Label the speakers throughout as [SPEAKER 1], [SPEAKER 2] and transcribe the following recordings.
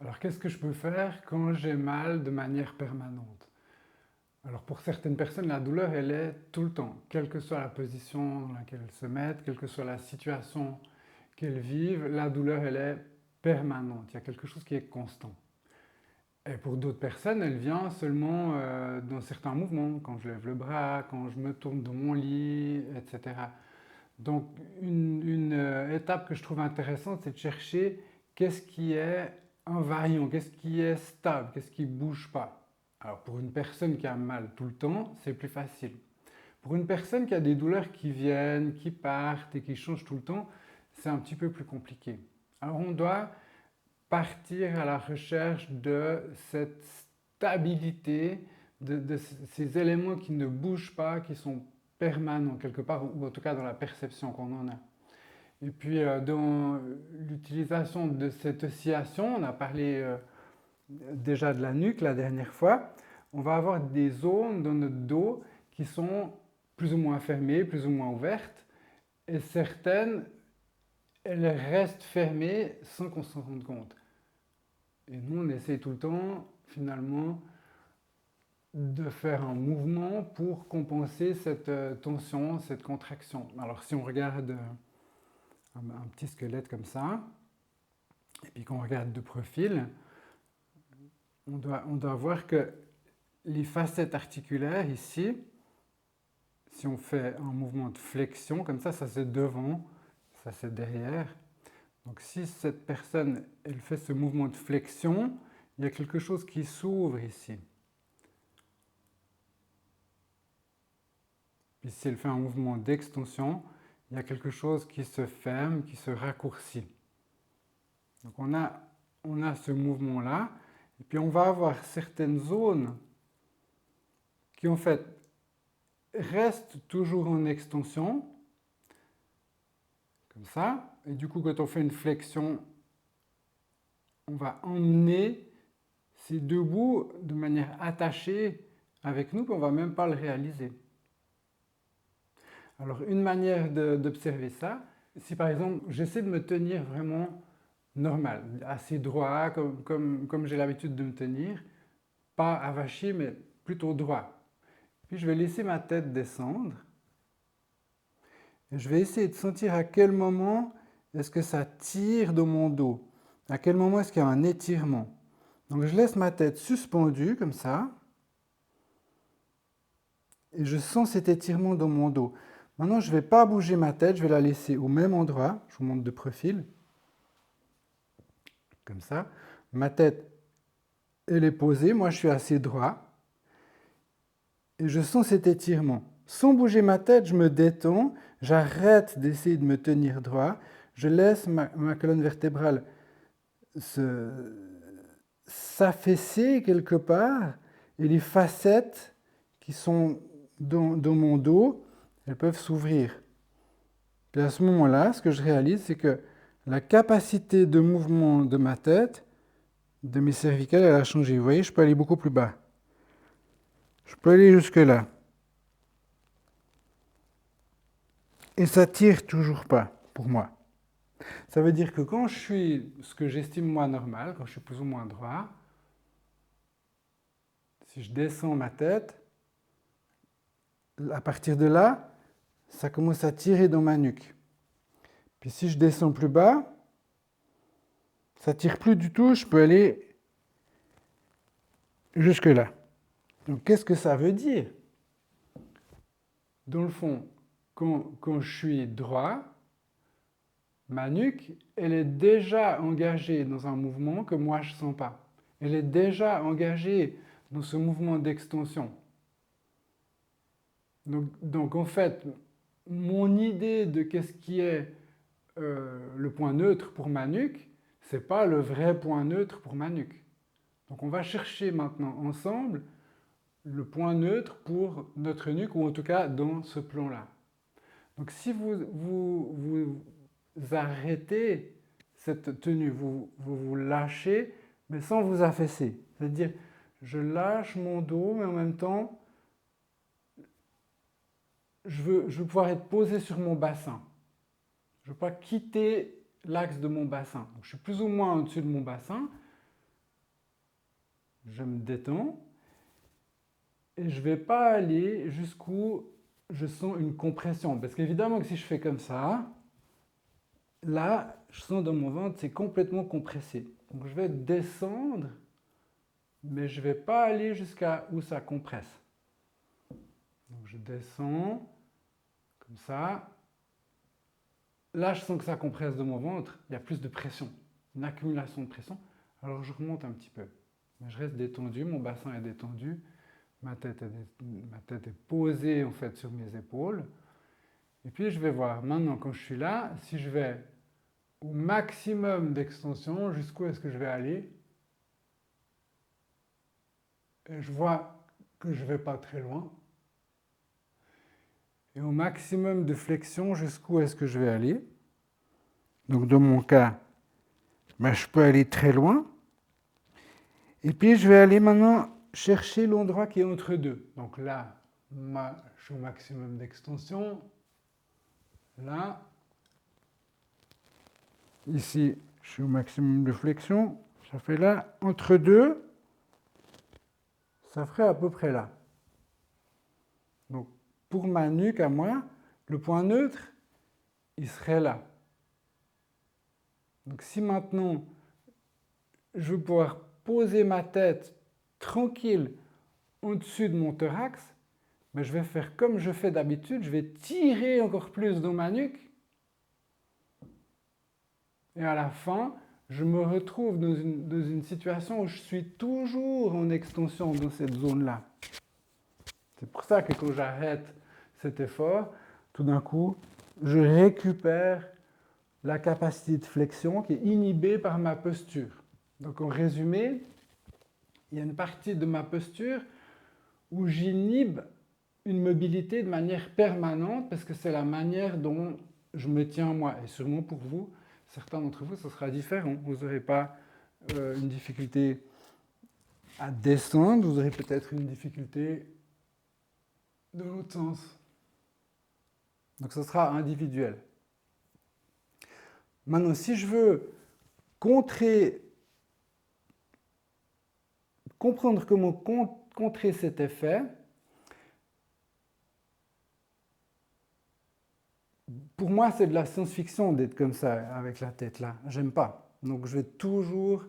[SPEAKER 1] Alors, qu'est-ce que je peux faire quand j'ai mal de manière permanente? Alors, pour certaines personnes, la douleur, elle est tout le temps, quelle que soit la position dans laquelle elles se mettent, quelle que soit la situation qu'elles vivent, la douleur, elle est permanente. Il y a quelque chose qui est constant. Et pour d'autres personnes, elle vient seulement dans certains mouvements, quand je lève le bras, quand je me tourne dans mon lit, etc. Donc, une étape que je trouve intéressante, c'est de chercher qu'est-ce qui est invariant, qu'est-ce qui est stable, qu'est-ce qui ne bouge pas. Alors, pour une personne qui a mal tout le temps, c'est plus facile. Pour une personne qui a des douleurs qui viennent, qui partent et qui changent tout le temps, c'est un petit peu plus compliqué. Alors, on doit partir à la recherche de cette stabilité, de ces éléments qui ne bougent pas, qui sont permanents quelque part, ou en tout cas dans la perception qu'on en a. Et puis dans l'utilisation de cette oscillation, on a parlé déjà de la nuque la dernière fois, on va avoir des zones dans notre dos qui sont plus ou moins fermées, plus ou moins ouvertes, et certaines, elles restent fermées sans qu'on s'en rende compte. Et nous, on essaie tout le temps, finalement, de faire un mouvement pour compenser cette tension, cette contraction. Alors, si on regarde un petit squelette comme ça, et puis qu'on regarde de profil, on doit voir que les facettes articulaires ici, si on fait un mouvement de flexion, comme ça c'est devant, ça c'est derrière. Donc si cette personne, elle fait ce mouvement de flexion, il y a quelque chose qui s'ouvre ici. Puis si elle fait un mouvement d'extension, il y a quelque chose qui se ferme, qui se raccourcit. Donc on a ce mouvement-là, et puis on va avoir certaines zones qui en fait restent toujours en extension, comme ça, et du coup quand on fait une flexion, on va emmener ces deux bouts de manière attachée avec nous, puis on ne va même pas le réaliser. Alors une manière d'observer ça, si par exemple j'essaie de me tenir vraiment normal, assez droit, comme j'ai l'habitude de me tenir, pas avachi, mais plutôt droit. Puis je vais laisser ma tête descendre, et je vais essayer de sentir à quel moment est-ce que ça tire dans mon dos, à quel moment est-ce qu'il y a un étirement. Donc je laisse ma tête suspendue comme ça, et je sens cet étirement dans mon dos. Maintenant, je ne vais pas bouger ma tête, je vais la laisser au même endroit. Je vous montre de profil. Comme ça. Ma tête, elle est posée. Moi, je suis assez droit. Et je sens cet étirement. Sans bouger ma tête, je me détends. J'arrête d'essayer de me tenir droit. Je laisse ma colonne vertébrale s'affaisser quelque part. Et les facettes qui sont dans mon dos, elles peuvent s'ouvrir. Puis à ce moment-là, ce que je réalise, c'est que la capacité de mouvement de ma tête, de mes cervicales, elle a changé. Vous voyez, je peux aller beaucoup plus bas. Je peux aller jusque là. Et ça tire toujours pas pour moi. Ça veut dire que quand je suis ce que j'estime moi normal, quand je suis plus ou moins droit, si je descends ma tête, à partir de là, ça commence à tirer dans ma nuque. Puis si je descends plus bas, ça tire plus du tout, je peux aller jusque là. Donc qu'est-ce que ça veut dire? Dans le fond, quand je suis droit, ma nuque, elle est déjà engagée dans un mouvement que moi je ne sens pas. Elle est déjà engagée dans ce mouvement d'extension. Donc en fait, mon idée de qu'est-ce qui est le point neutre pour ma nuque, ce n'est pas le vrai point neutre pour ma nuque. Donc on va chercher maintenant ensemble le point neutre pour notre nuque, ou en tout cas dans ce plan-là. Donc si vous arrêtez cette tenue, vous lâchez, mais sans vous affaisser. C'est-à-dire, je lâche mon dos, mais en même temps, je veux pouvoir être posé sur mon bassin. Je ne veux pas quitter l'axe de mon bassin. Donc, je suis plus ou moins au-dessus de mon bassin, je me détends et je ne vais pas aller jusqu'où je sens une compression. Parce qu'évidemment que si je fais comme ça, là, je sens dans mon ventre, c'est complètement compressé. Donc je vais descendre, mais je ne vais pas aller jusqu'à où ça compresse. Donc je descends, comme ça. Là, je sens que ça compresse dans mon ventre, il y a plus de pression, une accumulation de pression. Alors je remonte un petit peu. Mais je reste détendu, mon bassin est détendu, ma tête est posée en fait sur mes épaules. Et puis je vais voir, maintenant quand je suis là, si je vais au maximum d'extension, jusqu'où est-ce que je vais aller? Et je vois que je ne vais pas très loin. Et au maximum de flexion, jusqu'où est-ce que je vais aller? Donc dans mon cas, je peux aller très loin. Et puis je vais aller maintenant chercher l'endroit qui est entre deux. Donc là, je suis au maximum d'extension. Là, ici, je suis au maximum de flexion. Ça fait là, entre deux, ça ferait à peu près là. Donc pour ma nuque à moi, le point neutre, il serait là. Donc si maintenant, je veux pouvoir poser ma tête tranquille au-dessus de mon thorax, je vais faire comme je fais d'habitude, je vais tirer encore plus dans ma nuque. Et à la fin, je me retrouve dans une situation où je suis toujours en extension dans cette zone-là. C'est pour ça que quand j'arrête cet effort, tout d'un coup, je récupère la capacité de flexion qui est inhibée par ma posture. Donc en résumé, il y a une partie de ma posture où j'inhibe une mobilité de manière permanente parce que c'est la manière dont je me tiens moi. Et sûrement pour vous, certains d'entre vous, ce sera différent. Vous n'aurez pas une difficulté à descendre, vous aurez peut-être une difficulté de l'autre sens. Donc ce sera individuel. Maintenant, si je veux comprendre comment contrer cet effet, pour moi, c'est de la science-fiction d'être comme ça, avec la tête là. J'aime pas. Donc je vais toujours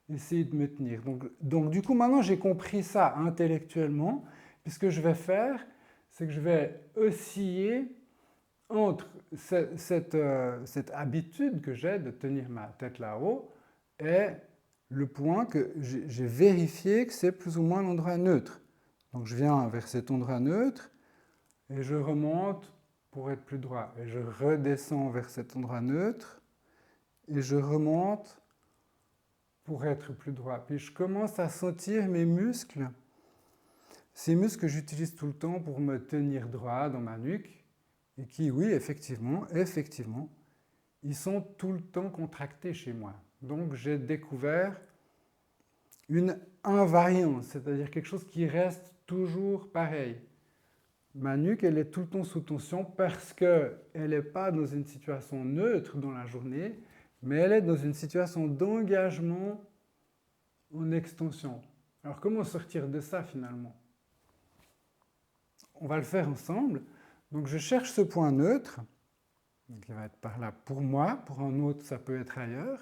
[SPEAKER 1] essayer de me tenir. Donc du coup, maintenant, j'ai compris ça intellectuellement. Puis ce que je vais faire, c'est que je vais osciller entre cette habitude que j'ai de tenir ma tête là-haut et le point que j'ai vérifié que c'est plus ou moins l'endroit neutre. Donc je viens vers cet endroit neutre et je remonte pour être plus droit. Et je redescends vers cet endroit neutre et je remonte pour être plus droit. Puis je commence à sentir mes muscles, ces muscles que j'utilise tout le temps pour me tenir droit dans ma nuque et qui, oui, effectivement, ils sont tout le temps contractés chez moi. Donc j'ai découvert une invariance, c'est-à-dire quelque chose qui reste toujours pareil. Ma nuque, elle est tout le temps sous tension parce qu'elle n'est pas dans une situation neutre dans la journée, mais elle est dans une situation d'engagement en extension. Alors comment sortir de ça finalement? On va le faire ensemble. Donc je cherche ce point neutre, qui va être par là pour moi, pour un autre ça peut être ailleurs.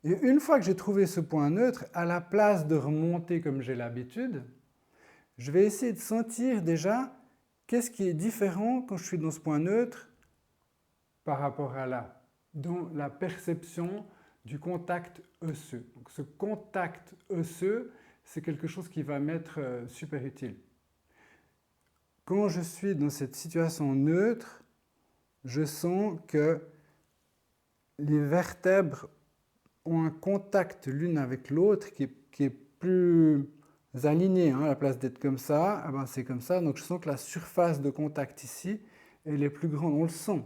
[SPEAKER 1] Et une fois que j'ai trouvé ce point neutre, à la place de remonter comme j'ai l'habitude, je vais essayer de sentir déjà qu'est-ce qui est différent quand je suis dans ce point neutre par rapport à là, dans la perception du contact osseux. Donc ce contact osseux, c'est quelque chose qui va m'être super utile. Quand je suis dans cette situation neutre, je sens que les vertèbres ont un contact l'une avec l'autre qui est plus aligné. À la place d'être comme ça, c'est comme ça. Donc je sens que la surface de contact ici, elle est plus grande. On le sent.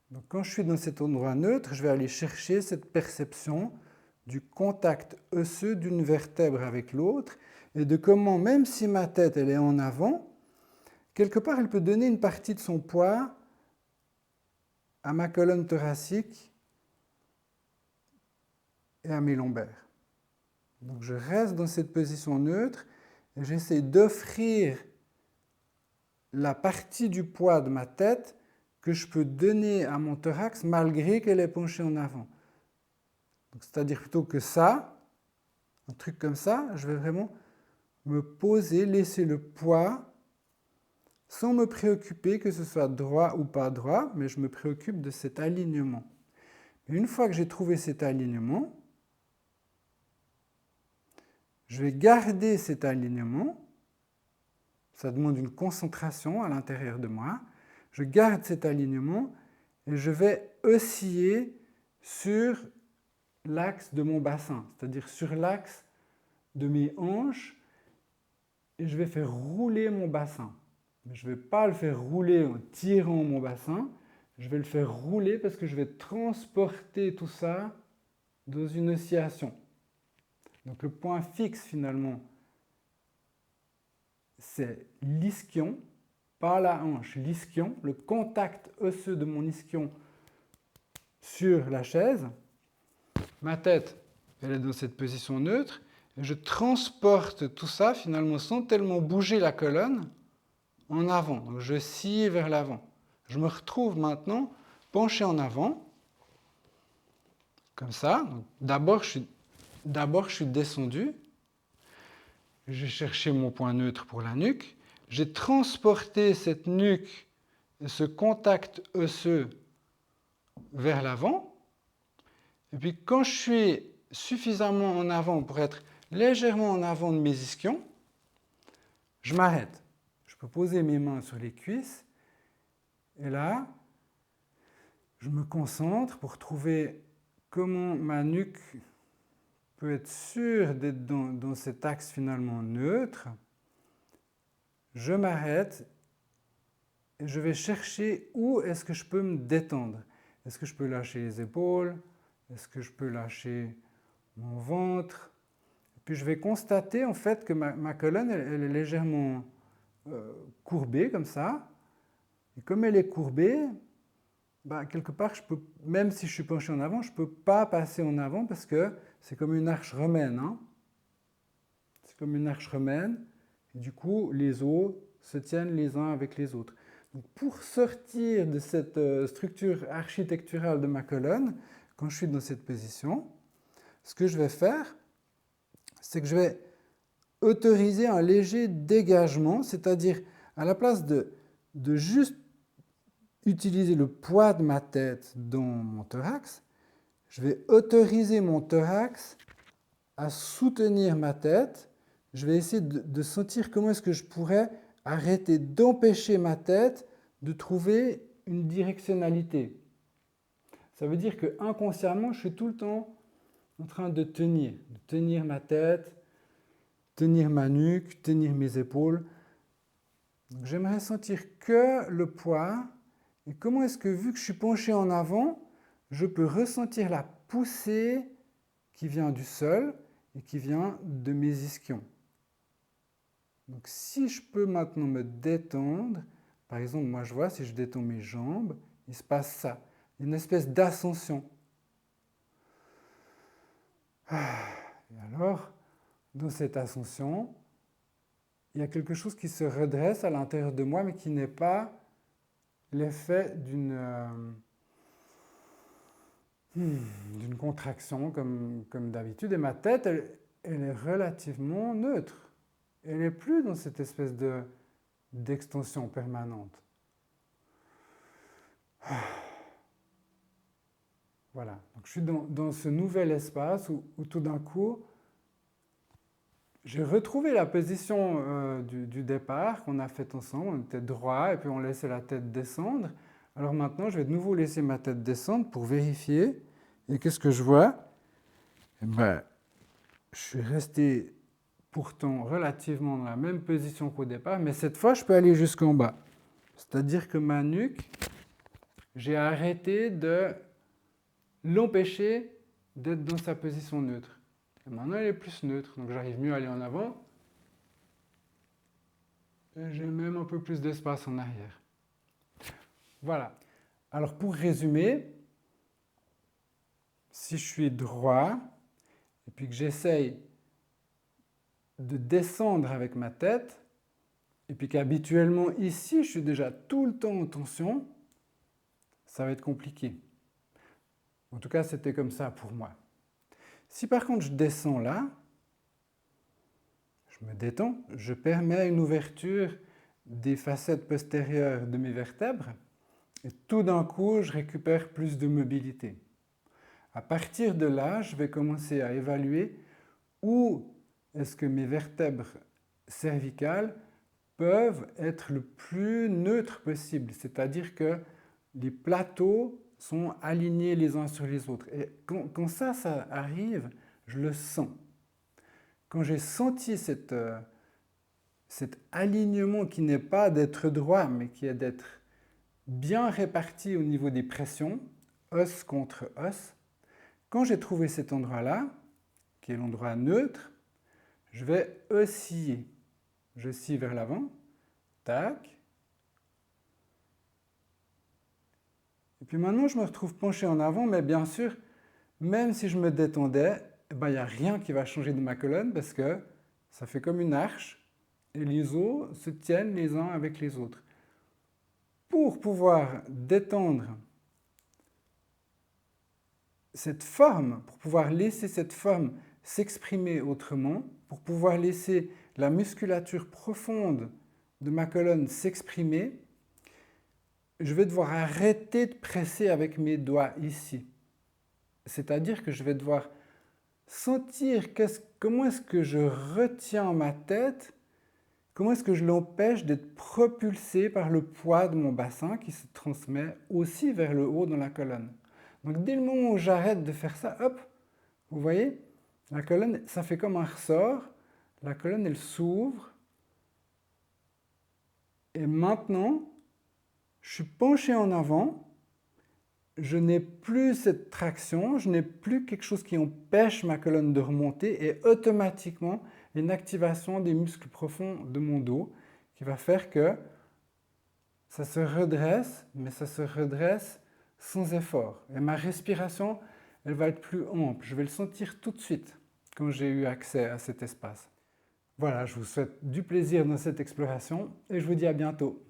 [SPEAKER 1] Donc quand je suis dans cet endroit neutre, je vais aller chercher cette perception du contact osseux d'une vertèbre avec l'autre et de comment, même si ma tête elle est en avant, quelque part, elle peut donner une partie de son poids à ma colonne thoracique et à mes lombaires. Donc je reste dans cette position neutre et j'essaie d'offrir la partie du poids de ma tête que je peux donner à mon thorax malgré qu'elle est penchée en avant. C'est-à-dire plutôt que ça, un truc comme ça, je vais vraiment me poser, laisser le poids sans me préoccuper que ce soit droit ou pas droit, mais je me préoccupe de cet alignement. Et une fois que j'ai trouvé cet alignement, je vais garder cet alignement. Ça demande une concentration à l'intérieur de moi. Je garde cet alignement et je vais osciller sur l'axe de mon bassin, c'est-à-dire sur l'axe de mes hanches, et je vais faire rouler mon bassin. Mais je ne vais pas le faire rouler en tirant mon bassin, je vais le faire rouler parce que je vais transporter tout ça dans une oscillation. Donc le point fixe finalement, c'est l'ischion, pas la hanche, l'ischion, le contact osseux de mon ischion sur la chaise. Ma tête, elle est dans cette position neutre, et je transporte tout ça finalement sans tellement bouger la colonne en avant. Donc je scie vers l'avant. Je me retrouve maintenant penché en avant, comme ça. D'abord, je suis descendu. J'ai cherché mon point neutre pour la nuque. J'ai transporté cette nuque et ce contact osseux vers l'avant. Et puis quand je suis suffisamment en avant pour être légèrement en avant de mes ischions, je m'arrête. Je peux poser mes mains sur les cuisses. Et là, je me concentre pour trouver comment ma nuque peut être sûre d'être dans cet axe finalement neutre. Je m'arrête et je vais chercher où est-ce que je peux me détendre. Est-ce que je peux lâcher les épaules? Est-ce que je peux lâcher mon ventre? Et puis je vais constater en fait que ma colonne elle est légèrement courbée comme ça. Et comme elle est courbée, quelque part, même si je suis penché en avant, je ne peux pas passer en avant parce que c'est comme une arche romaine. Hein. C'est comme une arche romaine. Et du coup, les os se tiennent les uns avec les autres. Donc, pour sortir de cette structure architecturale de ma colonne, quand je suis dans cette position, ce que je vais faire, c'est que je vais autoriser un léger dégagement, c'est-à-dire à la place de juste utiliser le poids de ma tête dans mon thorax, je vais autoriser mon thorax à soutenir ma tête. Je vais essayer de sentir comment est-ce que je pourrais arrêter d'empêcher ma tête de trouver une directionnalité. Ça veut dire que inconsciemment, je suis tout le temps en train de tenir ma tête, tenir ma nuque, tenir mes épaules. Donc, j'aimerais sentir que le poids. Et comment est-ce que, vu que je suis penché en avant, je peux ressentir la poussée qui vient du sol et qui vient de mes ischions. Donc si je peux maintenant me détendre, par exemple, moi je vois, si je détends mes jambes, il se passe ça, une espèce d'ascension. Et alors, dans cette ascension, il y a quelque chose qui se redresse à l'intérieur de moi, mais qui n'est pas l'effet d'une contraction comme d'habitude. Et ma tête, elle est relativement neutre. Elle n'est plus dans cette espèce d'extension permanente. Voilà, donc je suis dans ce nouvel espace où tout d'un coup, j'ai retrouvé la position du départ qu'on a faite ensemble. On était droit et puis on laissait la tête descendre. Alors maintenant, je vais de nouveau laisser ma tête descendre pour vérifier. Et qu'est-ce que je vois? Je suis resté pourtant relativement dans la même position qu'au départ, mais cette fois, je peux aller jusqu'en bas. C'est-à-dire que ma nuque, j'ai arrêté de l'empêcher d'être dans sa position neutre. Et maintenant, elle est plus neutre, donc j'arrive mieux à aller en avant. Et j'ai même un peu plus d'espace en arrière. Voilà. Alors pour résumer, si je suis droit, et puis que j'essaye de descendre avec ma tête, et puis qu'habituellement ici, je suis déjà tout le temps en tension, ça va être compliqué. En tout cas, c'était comme ça pour moi. Si par contre je descends là, je me détends, je permets une ouverture des facettes postérieures de mes vertèbres, et tout d'un coup, je récupère plus de mobilité. À partir de là, je vais commencer à évaluer où est-ce que mes vertèbres cervicales peuvent être le plus neutres possible, c'est-à-dire que les plateaux sont alignés les uns sur les autres. Et quand ça arrive, je le sens. Quand j'ai senti cet alignement qui n'est pas d'être droit, mais qui est d'être bien réparti au niveau des pressions, os contre os, quand j'ai trouvé cet endroit-là, qui est l'endroit neutre, je vais osciller. Je scie vers l'avant, tac. Et puis maintenant, je me retrouve penché en avant, mais bien sûr, même si je me détendais, il n'y a rien qui va changer de ma colonne parce que ça fait comme une arche et les os se tiennent les uns avec les autres. Pour pouvoir détendre cette forme, pour pouvoir laisser cette forme s'exprimer autrement, pour pouvoir laisser la musculature profonde de ma colonne s'exprimer, je vais devoir arrêter de presser avec mes doigts ici. C'est-à-dire que je vais devoir sentir comment est-ce que je retiens ma tête, comment est-ce que je l'empêche d'être propulsé par le poids de mon bassin qui se transmet aussi vers le haut dans la colonne. Donc dès le moment où j'arrête de faire ça, hop, vous voyez, la colonne, ça fait comme un ressort, la colonne elle s'ouvre, et maintenant, je suis penché en avant, je n'ai plus cette traction, je n'ai plus quelque chose qui empêche ma colonne de remonter et automatiquement une activation des muscles profonds de mon dos qui va faire que ça se redresse, mais ça se redresse sans effort. Et ma respiration, elle va être plus ample. Je vais le sentir tout de suite quand j'ai eu accès à cet espace. Voilà, je vous souhaite du plaisir dans cette exploration et je vous dis à bientôt.